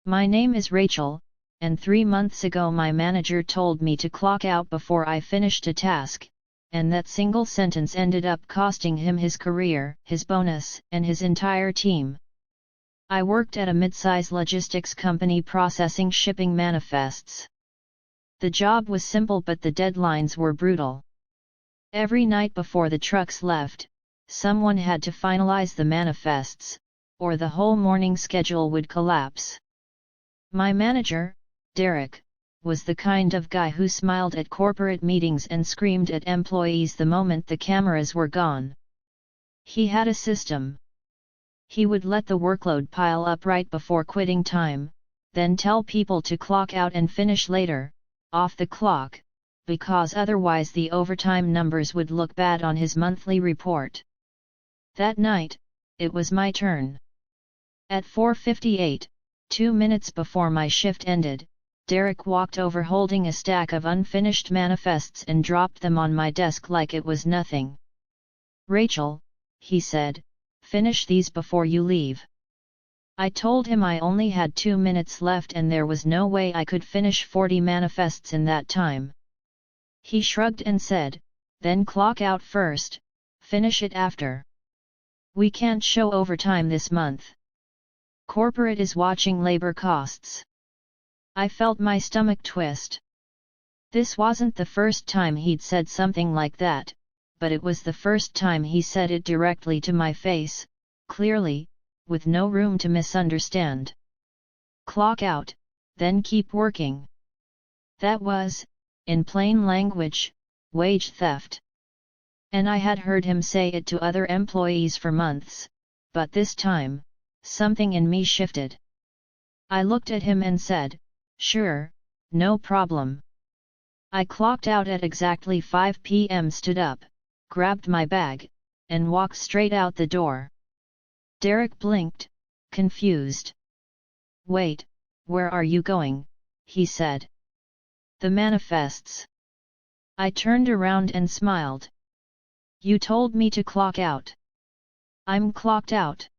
My name is Rachel, and 3 months ago my manager told me to clock out before I finished a task, and that single sentence ended up costing him his career, his bonus, and his entire team. I worked at a mid-size logistics company processing shipping manifests. The job was simple but the deadlines were brutal. Every night before the trucks left, someone had to finalize the manifests, or the whole morning schedule would collapse. My manager, Derek, was the kind of guy who smiled at corporate meetings and screamed at employees the moment the cameras were gone. He had a system. He would let the workload pile up right before quitting time, then tell people to clock out and finish later, off the clock, because otherwise the overtime numbers would look bad on his monthly report. That night, it was my turn. At 4:58, 2 minutes before my shift ended, Derek walked over holding a stack of unfinished manifests and dropped them on my desk like it was nothing. "Rachel," he said, "finish these before you leave." I told him I only had 2 minutes left and there was no way I could finish 40 manifests in that time. He shrugged and said, "Then clock out first, finish it after. We can't show overtime this month. Corporate is watching labor costs." I felt my stomach twist. This wasn't the first time he'd said something like that, but it was the first time he said it directly to my face, clearly, with no room to misunderstand. Clock out, then keep working. That was, in plain language, wage theft. And I had heard him say it to other employees for months, but this time, something in me shifted. I looked at him and said, "Sure, no problem." I clocked out at exactly 5 p.m., stood up, grabbed my bag, and walked straight out the door. Derek blinked, confused. "Wait, where are you going?" he said. "The manifests." I turned around and smiled. "You told me to clock out." "I'm clocked out.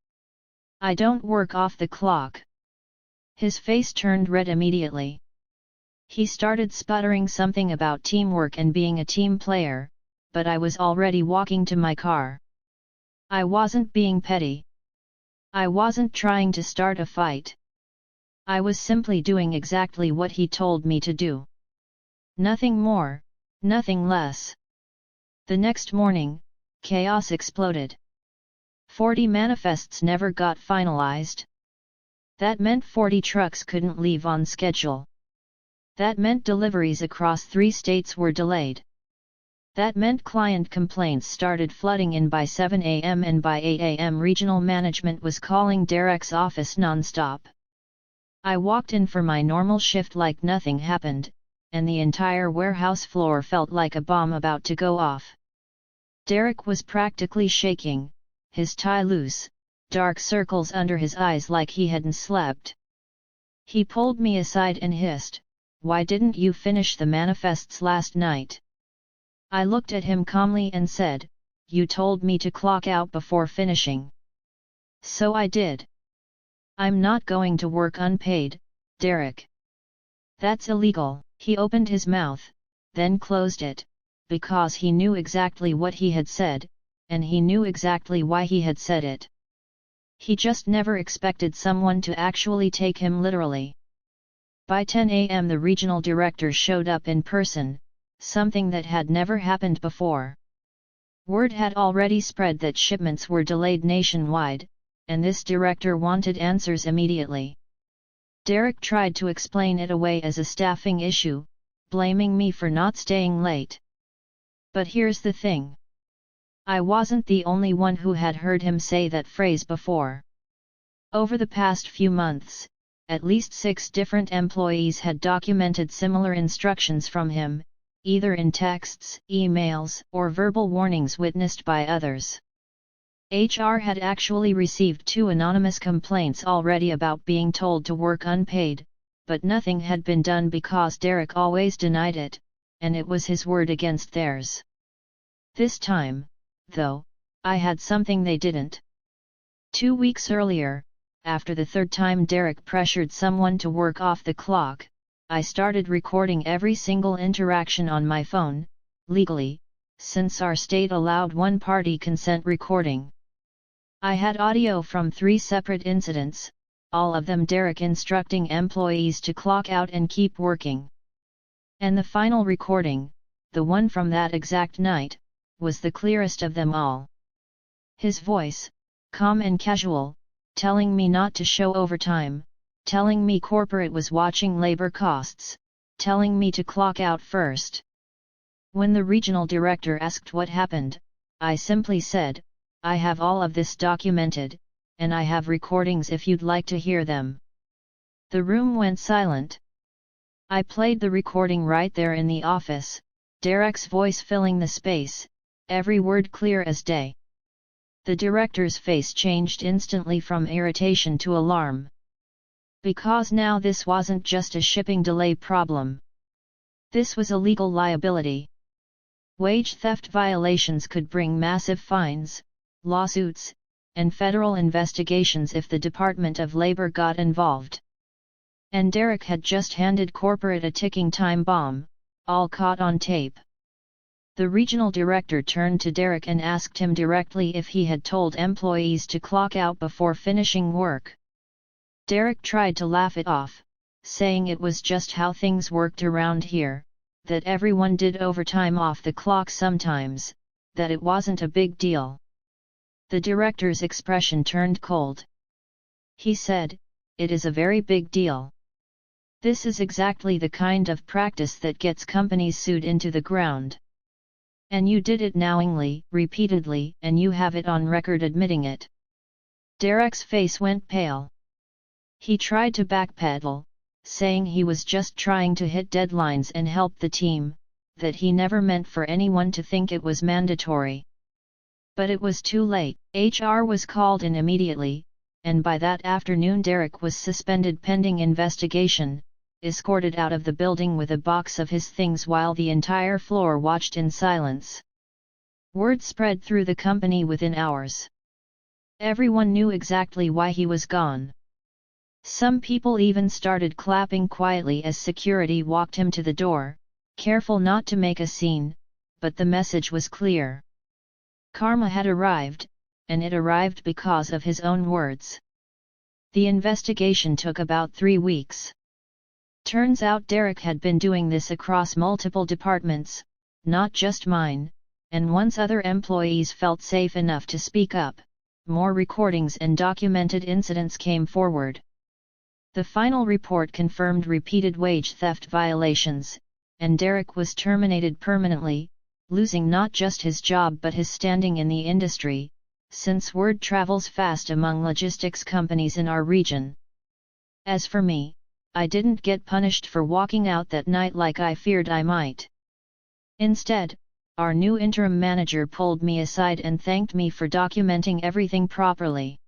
I don't work off the clock." His face turned red immediately. He started sputtering something about teamwork and being a team player, but I was already walking to my car. I wasn't being petty. I wasn't trying to start a fight. I was simply doing exactly what he told me to do. Nothing more, nothing less. The next morning, chaos exploded. 40 manifests never got finalized. That meant 40 trucks couldn't leave on schedule. That meant deliveries across 3 states were delayed. That meant client complaints started flooding in by 7 a.m. and by 8 a.m. regional management was calling Derek's office non-stop. I walked in for my normal shift like nothing happened, and the entire warehouse floor felt like a bomb about to go off. Derek was practically shaking, his tie loose, dark circles under his eyes like he hadn't slept. He pulled me aside and hissed, "Why didn't you finish the manifests last night?" I looked at him calmly and said, "You told me to clock out before finishing." "So I did." "I'm not going to work unpaid, Derek. That's illegal." He opened his mouth, then closed it, because he knew exactly what he had said, and he knew exactly why he had said it. He just never expected someone to actually take him literally. By 10 a.m. the regional director showed up in person, something that had never happened before. Word had already spread that shipments were delayed nationwide, and this director wanted answers immediately. Derek tried to explain it away as a staffing issue, blaming me for not staying late. But here's the thing. I wasn't the only one who had heard him say that phrase before. Over the past few months, at least 6 different employees had documented similar instructions from him, either in texts, emails, or verbal warnings witnessed by others. HR had actually received 2 anonymous complaints already about being told to work unpaid, but nothing had been done because Derek always denied it, and it was his word against theirs. This time, though, I had something they didn't. 2 weeks earlier, after the third time Derek pressured someone to work off the clock, I started recording every single interaction on my phone, legally, since our state allowed one-party consent recording. I had audio from 3 separate incidents, all of them Derek instructing employees to clock out and keep working. And the final recording, the one from that exact night, was the clearest of them all. His voice, calm and casual, telling me not to show overtime, telling me corporate was watching labor costs, telling me to clock out first. When the regional director asked what happened, I simply said, I have all of this documented, and I have recordings if you'd like to hear them. The room went silent. I played the recording right there in the office, Derek's voice filling the space, every word clear as day. The director's face changed instantly from irritation to alarm. Because now this wasn't just a shipping delay problem. This was a legal liability. Wage theft violations could bring massive fines, lawsuits, and federal investigations if the Department of Labor got involved. And Derek had just handed corporate a ticking time bomb, all caught on tape. The regional director turned to Derek and asked him directly if he had told employees to clock out before finishing work. Derek tried to laugh it off, saying it was just how things worked around here, that everyone did overtime off the clock sometimes, that it wasn't a big deal. The director's expression turned cold. He said, "It is a very big deal. This is exactly the kind of practice that gets companies sued into the ground. And you did it knowingly, repeatedly, and you have it on record admitting it." Derek's face went pale. He tried to backpedal, saying he was just trying to hit deadlines and help the team, that he never meant for anyone to think it was mandatory. But it was too late. HR was called in immediately, and by that afternoon Derek was suspended pending investigation, escorted out of the building with a box of his things while the entire floor watched in silence. Word spread through the company within hours. Everyone knew exactly why he was gone. Some people even started clapping quietly as security walked him to the door, careful not to make a scene, but the message was clear. Karma had arrived, and it arrived because of his own words. The investigation took about 3 weeks. Turns out Derek had been doing this across multiple departments, not just mine, and once other employees felt safe enough to speak up, more recordings and documented incidents came forward. The final report confirmed repeated wage theft violations, and Derek was terminated permanently, losing not just his job but his standing in the industry, since word travels fast among logistics companies in our region. As for me, I didn't get punished for walking out that night like I feared I might. Instead, our new interim manager pulled me aside and thanked me for documenting everything properly.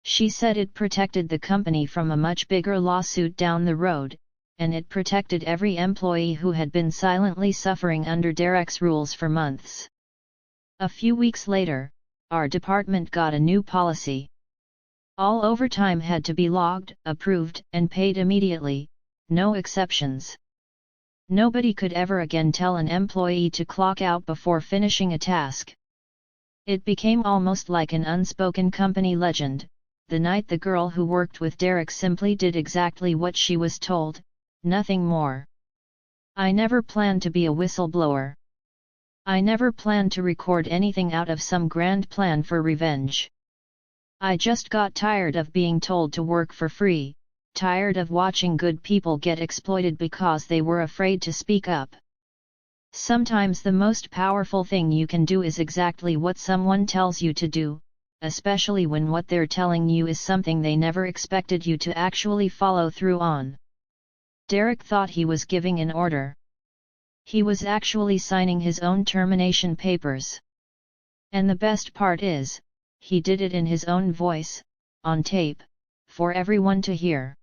She said it protected the company from a much bigger lawsuit down the road, and it protected every employee who had been silently suffering under Derek's rules for months. A few weeks later, our department got a new policy. All overtime had to be logged, approved, and paid immediately, no exceptions. Nobody could ever again tell an employee to clock out before finishing a task. It became almost like an unspoken company legend. The night the girl who worked with Derek simply did exactly what she was told, nothing more. I never planned to be a whistleblower. I never planned to record anything out of some grand plan for revenge. I just got tired of being told to work for free, tired of watching good people get exploited because they were afraid to speak up. Sometimes the most powerful thing you can do is exactly what someone tells you to do, especially when what they're telling you is something they never expected you to actually follow through on. Derek thought he was giving an order. He was actually signing his own termination papers. And the best part is, he did it in his own voice, on tape, for everyone to hear.